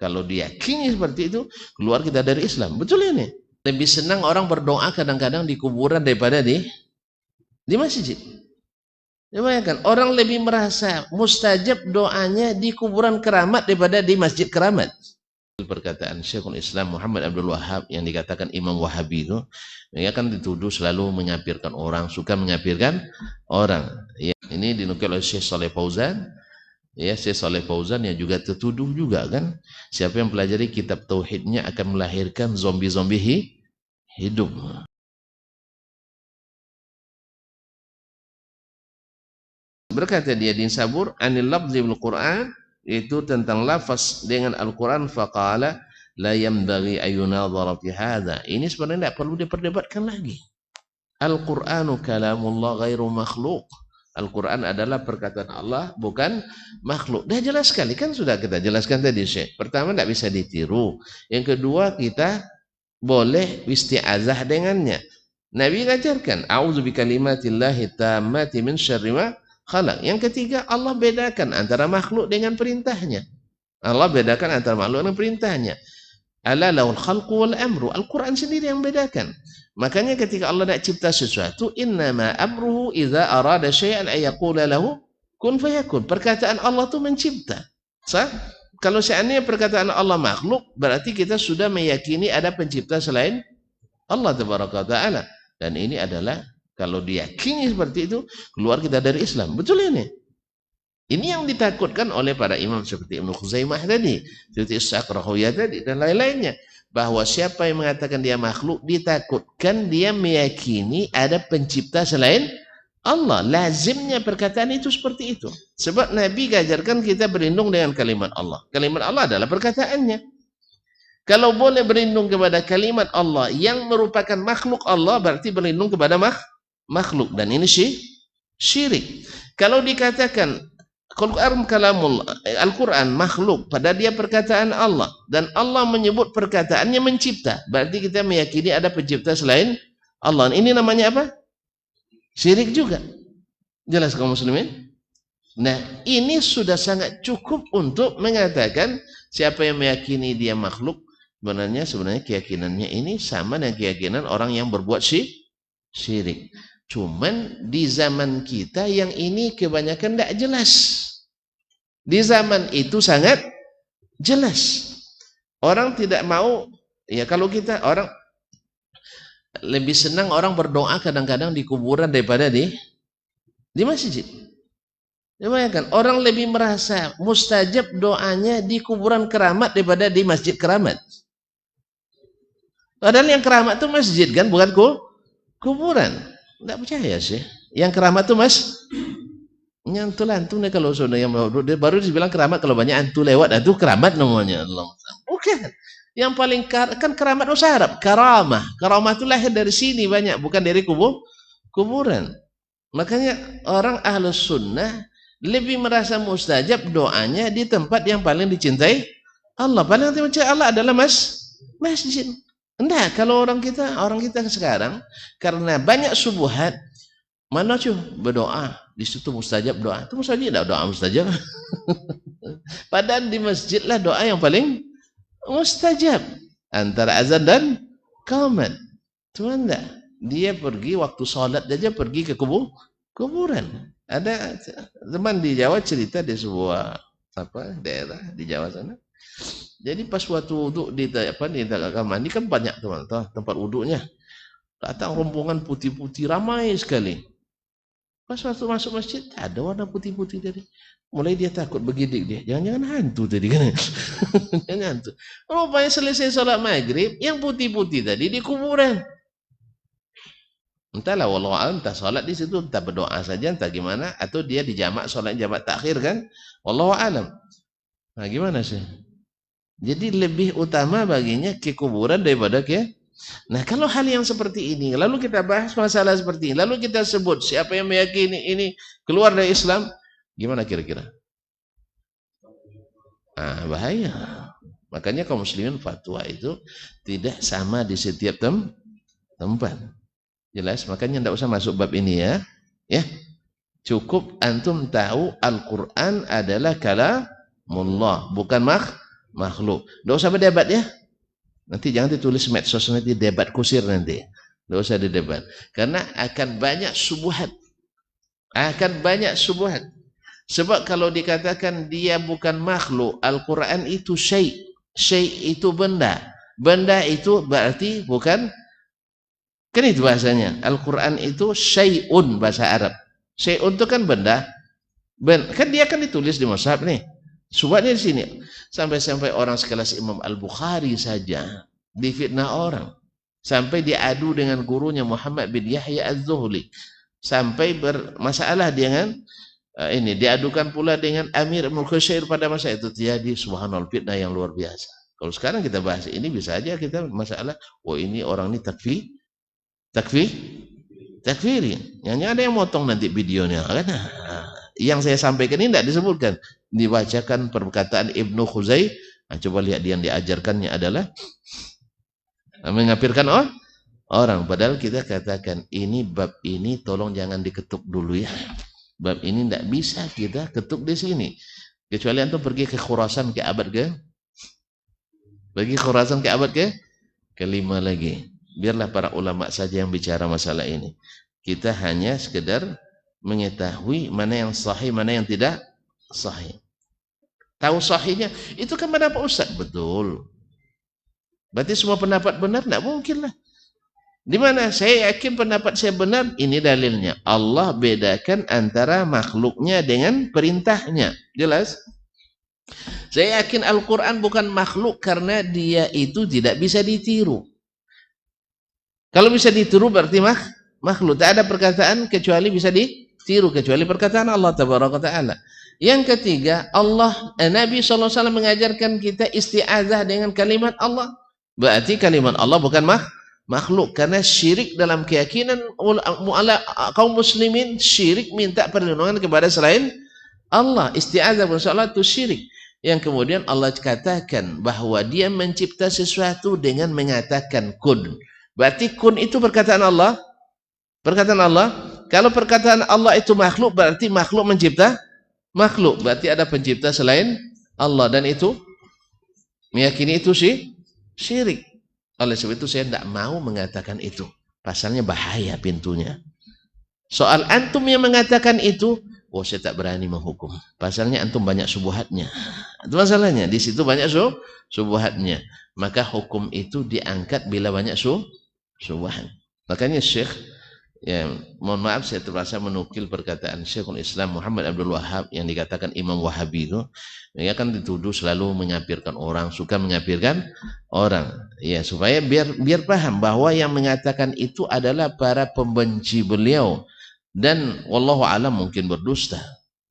Kalau diyakini seperti itu, keluar kita dari Islam. Betul ini. Lebih senang orang berdoa kadang-kadang di kuburan daripada di masjid. Bayangkan, orang lebih merasa mustajab doanya di kuburan keramat daripada di masjid keramat. Perkataan Syekhul Islam Muhammad Abdul Wahhab yang dikatakan Imam Wahabi itu, dia kan dituduh selalu mengkafirkan orang, suka mengkafirkan orang. Ya, ini dinukil oleh Syekh Shalih Fauzan. Ya, Syekh Shalih Fauzan yang juga tertuduh juga kan, siapa yang pelajari kitab tauhidnya akan melahirkan zombie-zombie hidup. Berkata dia di Sabur, anil lafzi bil Quran, itu tentang lafaz dengan Al-Quran, faqala la yanbaghi ayunadhara fi hadha. Ini sebenarnya tidak perlu diperdebatkan lagi. Al-Quranu kalamullah ghairu makhluk. Al-Quran adalah perkataan Allah, bukan makhluk. Dah jelas sekali, kan sudah kita jelaskan tadi, Syekh. Pertama, tidak bisa ditiru. Yang kedua, kita boleh isti'azah dengannya. Nabi mengajarkan, a'udzu bikalimatillahi tammati min syarri ma khalaq. Yang ketiga, Allah bedakan antara makhluk dengan perintahnya. Allah bedakan antara makhluk dengan perintahnya. Ala lahul khalqu wal amru. Al-Quran sendiri yang bedakan. Makanya ketika Allah nak cipta sesuatu, innama amruhu idza arada syai'an ay yaqula lahu kun fayakun. Perkataan Allah itu mencipta. Sah? Kalau seandainya perkataan Allah makhluk, berarti kita sudah meyakini ada pencipta selain Allah tabaraka taala. Dan ini adalah, kalau diyakini seperti itu, keluar kita dari Islam. Betul ini. Ini yang ditakutkan oleh para imam seperti Ibnu Khuzaimah tadi, seperti Ishaq Rahawiyah tadi, dan lain-lainnya. Bahwa siapa yang mengatakan dia makhluk, ditakutkan dia meyakini ada pencipta selain Allah. Lazimnya perkataan itu seperti itu. Sebab Nabi ajarkan kita berlindung dengan kalimat Allah. Kalimat Allah adalah perkataannya. Kalau boleh berlindung kepada kalimat Allah yang merupakan makhluk Allah, berarti berlindung kepada makhluk. Dan ini syirik. Kalau dikatakan Al-Quran makhluk, pada dia perkataan Allah, dan Allah menyebut perkataannya mencipta, berarti kita meyakini ada pencipta selain Allah. Ini namanya apa? Syirik juga. Jelas kaum muslimin? Nah, ini sudah sangat cukup untuk mengatakan siapa yang meyakini dia makhluk, sebenarnya keyakinannya ini sama dengan keyakinan orang yang berbuat syirik. Cuman di zaman kita yang ini kebanyakan tidak jelas. Di zaman itu sangat jelas. Orang tidak mau, ya kalau kita, orang lebih senang orang berdoa kadang-kadang di kuburan daripada di masjid. Bayangkan, orang lebih merasa mustajab doanya di kuburan keramat daripada di masjid keramat. Padahal yang keramat itu masjid kan, bukan kuburan. Tidak percaya sih. Yang keramat itu antum nih, kalau sudah yang baru dibilang keramat, kalau banyak antu lewat, itu keramat namanya. Bukan. Yang paling kan keramat bahasa Arab, karamah. Karamah itu lahir dari sini banyak, bukan dari kuburan. Makanya orang ahlus sunnah lebih merasa mustajab doanya di tempat yang paling dicintai Allah. Paling dicintai Allah adalah masjid. Enggak, kalau orang kita sekarang karena banyak subuhat, mana cuy berdoa di situ mustajab doa. Itu mustajab tidak doa mustajab. Padahal di masjid lah doa yang paling mustajab antara azan dan qamat. Cuma enggak, dia pergi waktu sholat aja pergi ke kuburan. Ada teman di Jawa cerita di sebuah daerah di Jawa sana. Jadi pas waktu wudhu di kamar mandi kan banyak teman-teman tempat wudhunya. Datang rombongan putih-putih ramai sekali. Pas waktu masuk masjid ada warna putih-putih tadi. Mulai dia takut, begidik dia. Jangan-jangan hantu tadi kan. Jangan hantu. Rupanya selesai sholat maghrib, yang putih-putih tadi di kuburan. Entahlah, wallahualam, entah sholat di situ, entah berdoa saja, entah gimana, atau dia dijamak sholat jamak takhir kan. Wallahualam. Nah gimana sih? Jadi lebih utama baginya ke kuburan daripada ke. Nah kalau hal yang seperti ini, lalu kita bahas masalah seperti ini, lalu kita sebut siapa yang meyakini ini keluar dari Islam, gimana kira-kira? Bahaya. Makanya kaum muslimin fatwa itu tidak sama di setiap tempat. Jelas, makanya tidak usah masuk bab ini ya. Ya, cukup antum tahu Al-Quran adalah kalamullah, bukan makhluk. Nggak usah berdebat ya. Nanti jangan ditulis medsos nanti debat kusir nanti. Nggak usah didebat. Karena akan banyak subuhat. Akan banyak subuhat. Sebab kalau dikatakan dia bukan makhluk, Al-Quran itu syai'. Syai' itu benda. Benda itu berarti bukan. Kan itu bahasanya. Al-Quran itu syai'un bahasa Arab. Syai'un itu kan benda. Kan dia kan ditulis di mushaf nih. Subhatnya di sini. Sampai-sampai orang sekelas Imam Al-Bukhari saja difitnah orang. Sampai diadu dengan gurunya Muhammad bin Yahya Az-Zuhli. Sampai bermasalah dengan ini. Diadukan pula dengan Amir Ibn Khusyair pada masa itu. Jadi subhanallah fitnah yang luar biasa. Kalau sekarang kita bahas ini bisa aja kita masalah. Oh ini orang ini takfiri. Yang ada yang motong nanti videonya kan. Yang saya sampaikan ini tidak disebutkan, dibacakan perkataan Ibnu Khuzai. Nah, coba lihat dia yang diajarkannya adalah mengkafirkan orang. Padahal kita katakan ini bab ini tolong jangan diketuk dulu ya. Bab ini tidak bisa kita ketuk di sini. Kecuali antum pergi ke Khurasan ke abad ke-5 lagi. Biarlah para ulama saja yang bicara masalah ini. Kita hanya sekedar mengetahui mana yang sahih, mana yang tidak sahih. Tahu sahihnya, itu kan pendapat Ustaz. Betul. Berarti semua pendapat benar? Tidak mungkin lah. Di mana? Saya yakin pendapat saya benar, ini dalilnya. Allah bedakan antara makhluknya dengan perintahnya. Jelas? Saya yakin Al-Quran bukan makhluk karena dia itu tidak bisa ditiru. Kalau bisa ditiru berarti makhluk. Tak ada perkataan kecuali bisa ditiru. Kecuali perkataan Allah Tabaraka Ta'ala. Yang ketiga, Nabi SAW mengajarkan kita isti'adzah dengan kalimat Allah. Berarti kalimat Allah bukan makhluk. Karena syirik dalam keyakinan kaum muslimin, syirik minta perlindungan kepada selain Allah. Isti'adzah bersama Allah itu syirik. Yang kemudian Allah katakan bahwa dia mencipta sesuatu dengan mengatakan kun. Berarti kun itu perkataan Allah. Perkataan Allah. Kalau perkataan Allah itu makhluk, berarti makhluk mencipta makhluk. Berarti ada pencipta selain Allah. Dan itu meyakini itu syirik. Oleh sebab itu saya tidak mau mengatakan itu. Pasalnya bahaya pintunya. Soal antum yang mengatakan itu, saya tak berani menghukum. Pasalnya antum banyak subuhatnya. Itu masalahnya. Di situ banyak subuhatnya. Maka hukum itu diangkat bila banyak subuhan. Makanya Syekh, ya, mohon maaf saya terpaksa menukil perkataan Syekhul Islam Muhammad Abdul Wahhab yang dikatakan Imam Wahabi itu. Dia kan dituduh selalu mengkafirkan orang, suka mengkafirkan orang. Ya, supaya biar paham bahwa yang mengatakan itu adalah para pembenci beliau. Dan wallahu alam mungkin berdusta.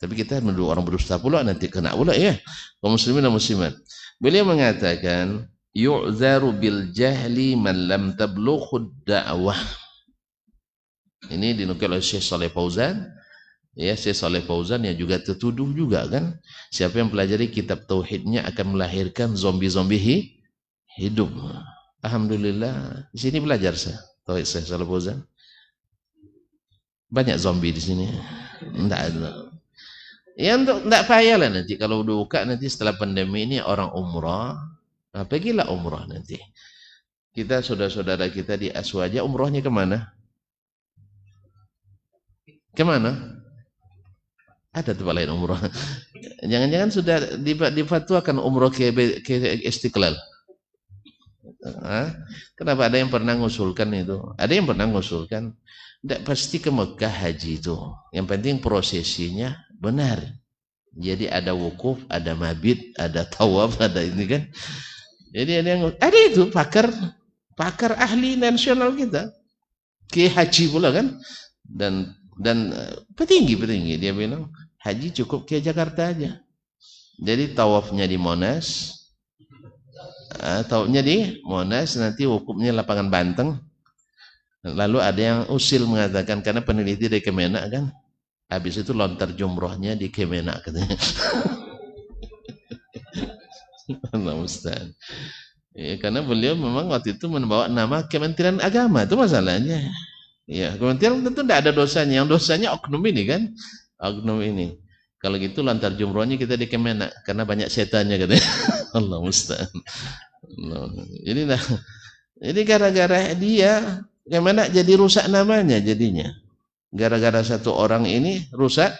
Tapi kita menuduh orang berdusta pula nanti kena pula ya. Kaum muslimin dan muslimat. Beliau mengatakan yu'zaru bil jahli man lam tablughu da'wah. Ini dinukil oleh Syekh Saleh Fauzan. Ya, Syekh Saleh Fauzan yang juga tertuduh juga kan. Siapa yang pelajari kitab tauhidnya akan melahirkan zombie-zombie hidup. Alhamdulillah, di sini belajar saya tauhid Syekh Saleh Fauzan. Banyak zombie di sini. Enggak ada. Ya enggak payahlah nanti kalau buka nanti setelah pandemi ini orang umrah. Nah, pergilah umrah nanti. Kita saudara-saudara kita di Aswaja umrahnya kemana? Kemana? Ada tempat lain umrah. Jangan-jangan sudah difatwakan umrah ke Istiqlal. Kenapa ada yang pernah ngusulkan itu? Ada yang pernah ngusulkan. Tidak pasti ke Mekah haji itu. Yang penting prosesinya benar. Jadi ada wukuf, ada mabit, ada tawaf, ada ini kan. Jadi ada itu pakar ahli nasional kita. Ke haji pula kan. Dan petinggi dia bilang haji cukup ke Jakarta aja. Jadi tawafnya di Monas. Tawafnya di Monas, nanti wukufnya lapangan Banteng. Lalu ada yang usil mengatakan karena peneliti dari Kemenak kan, habis itu lontar jumrohnya di Kemenak katanya. Allah Ustaz. Ya, karena beliau memang waktu itu membawa nama Kementerian Agama, itu masalahnya. Ya, kementerian tentu tidak ada dosanya, yang dosanya oknum ini kan, oknum ini. Kalau gitu lontar jumrohnya kita di Kemenak karena banyak setannya katanya. Allah musta'an. Jadi nah, ini gara-gara dia gimana jadi rusak namanya jadinya. Gara-gara satu orang ini rusak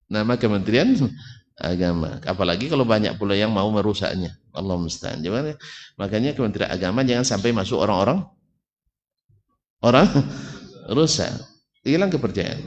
nama Kementerian Agama. Apalagi kalau banyak pula yang mau merusaknya. Allah musta'an. Makanya Kementerian Agama jangan sampai masuk orang rusak. Hilang kepercayaan.